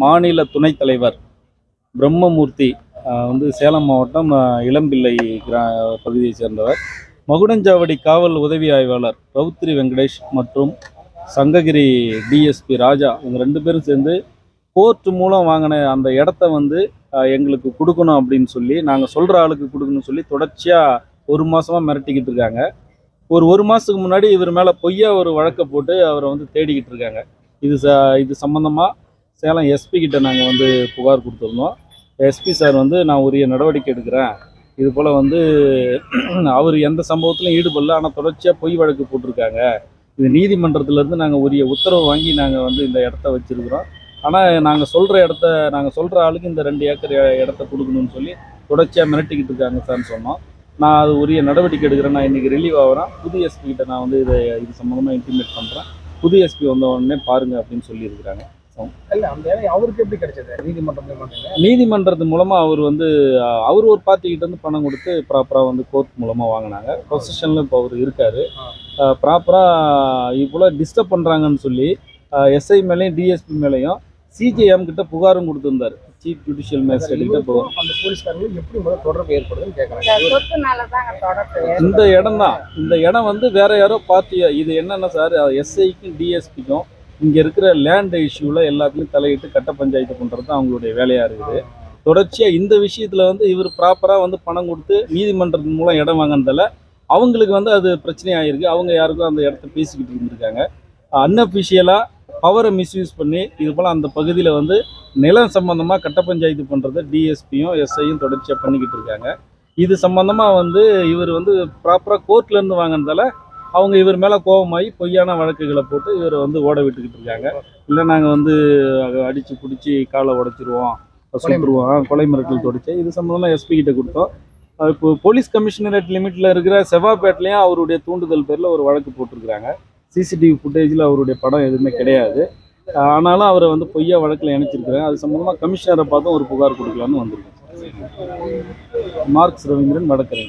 மாநில துணைத் தலைவர் பிரம்மமூர்த்தி வந்து சேலம் மாவட்டம் இளம்பிள்ளை பகுதியைச் சேர்ந்தவர். மகுடஞ்சாவடி காவல் உதவி ஆய்வாளர் ரவுத்ரி வெங்கடேஷ் மற்றும் சங்ககிரி டிஎஸ்பி ராஜா இவங்க 2 பேரும் சேர்ந்து கோர்ட் மூலம் வாங்கின அந்த இடத்த வந்து எங்களுக்கு கொடுக்கணும் அப்படின்னு சொல்லி, நாங்கள் சொல்கிற ஆளுக்கு கொடுக்கணும்னு சொல்லி தொடர்ச்சியாக 1 மாதமாக மிரட்டிக்கிட்டு இருக்காங்க. ஒரு மாதத்துக்கு முன்னாடி இவர் மேலே பொய்யா ஒரு வழக்கை போட்டு அவரை வந்து தேடிக்கிட்டு இருக்காங்க. இது சம்மந்தமாக சேலம் எஸ்பி கிட்ட நாங்கள் வந்து புகார் கொடுத்துருந்தோம். எஸ்பி சார் வந்து நான் உரிய நடவடிக்கை எடுக்கிறேன், இது போல் வந்து அவர் எந்த சம்பவத்திலும் ஈடுபடல, ஆனால் தொடர்ச்சியாக பொய் வழக்கு போட்டிருக்காங்க, இது நீதிமன்றத்திலேருந்து நாங்கள் உரிய உத்தரவு வாங்கி நாங்கள் வந்து இந்த இடத்த வச்சுருக்குறோம், ஆனால் நாங்கள் சொல்கிற ஆளுக்கு இந்த 2 ஏக்கர் இடத்த கொடுக்கணும்னு சொல்லி தொடர்ச்சியாக மிரட்டிக்கிட்டு இருக்காங்க சார்னு சொன்னோம். நான் அது உரிய நடவடிக்கை எடுக்கிறேன், நான் இன்றைக்கி ரிலீவ் ஆகிறேன், புது எஸ்பி கிட்ட நான் வந்து இது சம்மந்தமாக இன்டிமேட் பண்ணுறேன், புது எஸ்பி வந்த உடனே பாருங்கள் அப்படின்னு சொல்லியிருக்கிறாங்க. இல்லை, அந்த இடம் அவருக்கு எப்படி கிடைச்சது? நீதிமன்றத்து மூலமாக அவர் ஒரு பார்ட்டிக்கிட்ட வந்து பணம் கொடுத்து ப்ராப்பராக வந்து கோர்ட் மூலமாக வாங்கினாங்க. பொசிஷனில் இப்போ அவர் இருக்கார். ப்ராப்பராக இவ்வளோ டிஸ்டர்ப் பண்ணுறாங்கன்னு சொல்லி எஸ்ஐ மேலேயும் டிஎஸ்பி மேலேயும் சிஜிஎம் கிட்ட புகாரும் கொடுத்துருந்தார். சீஃப் ஜுடிஷியல் மேஜிஸ்ட்ரேட் கிட்ட புகார். அந்த போலீஸ்காரங்களுக்கு எப்படி தொடர்பு ஏற்படுதுன்னு கேட்குறாங்க. இந்த இடம் வந்து வேற யாரோ பார்ட்டியா, இது என்னென்ன சார், எஸ்ஐக்கும் டிஎஸ்பிக்கும் இங்கே இருக்கிற லேண்ட் இஷ்யூவில் எல்லாத்துலேயும் தலையிட்டு கட்ட பஞ்சாயத்து பண்ணுறது தான் அவங்களுடைய வேலையாக இருக்குது. தொடர்ச்சியாக இந்த விஷயத்தில் வந்து இவர் ப்ராப்பராக வந்து பணம் கொடுத்து நீதிமன்றத்தின் மூலம் இடம் வாங்கினதால அவங்களுக்கு வந்து அது பிரச்சனையாகிருக்கு. அவங்க யாருக்கும் அந்த இடத்த பேசிக்கிட்டு இருந்திருக்காங்க. அன்அஃபிஷியலாக பவரை மிஸ்யூஸ் பண்ணி இது போல் அந்த பகுதியில் வந்து நிலம் சம்மந்தமாக கட்ட பஞ்சாயத்து பண்ணுறதை டிஎஸ்பியும் எஸ்ஐயும் தொடர்ச்சியாக பண்ணிக்கிட்டு இருக்காங்க. இது சம்மந்தமாக வந்து இவர் வந்து ப்ராப்பராக கோர்ட்லேருந்து வாங்கினதால அவங்க இவர் மேலே கோபமாகி பொய்யான வழக்குகளை போட்டு இவரை வந்து ஓட விட்டுக்கிட்டு இருக்காங்க. இல்லை நாங்கள் வந்து அடித்து பிடிச்சி காலை உடைச்சிருவோம், சுட்டுருவோம், கொலை மிரட்டல் தொடிச்சு இது சம்மந்தமாக எஸ்பி கிட்ட கொடுத்தோம். இப்போ போலீஸ் கமிஷனரேட் லிமிட்டில் இருக்கிற செவ்வாப்பேட்லையும் அவருடைய தூண்டுதல் பேரில் ஒரு வழக்கு போட்டிருக்கிறாங்க. சிசிடிவி ஃபுட்டேஜில் அவருடைய படம் எதுவுமே கிடையாது. ஆனாலும் அவரை வந்து பொய்யா வழக்கில் இணைச்சிருக்கிறாங்க. அது சம்மந்தமாக கமிஷனரை பார்த்தும் ஒரு புகார் கொடுக்கலான்னு வந்திருக்கேன். மார்க்ஸ் ரவீந்திரன், வடக்கரை.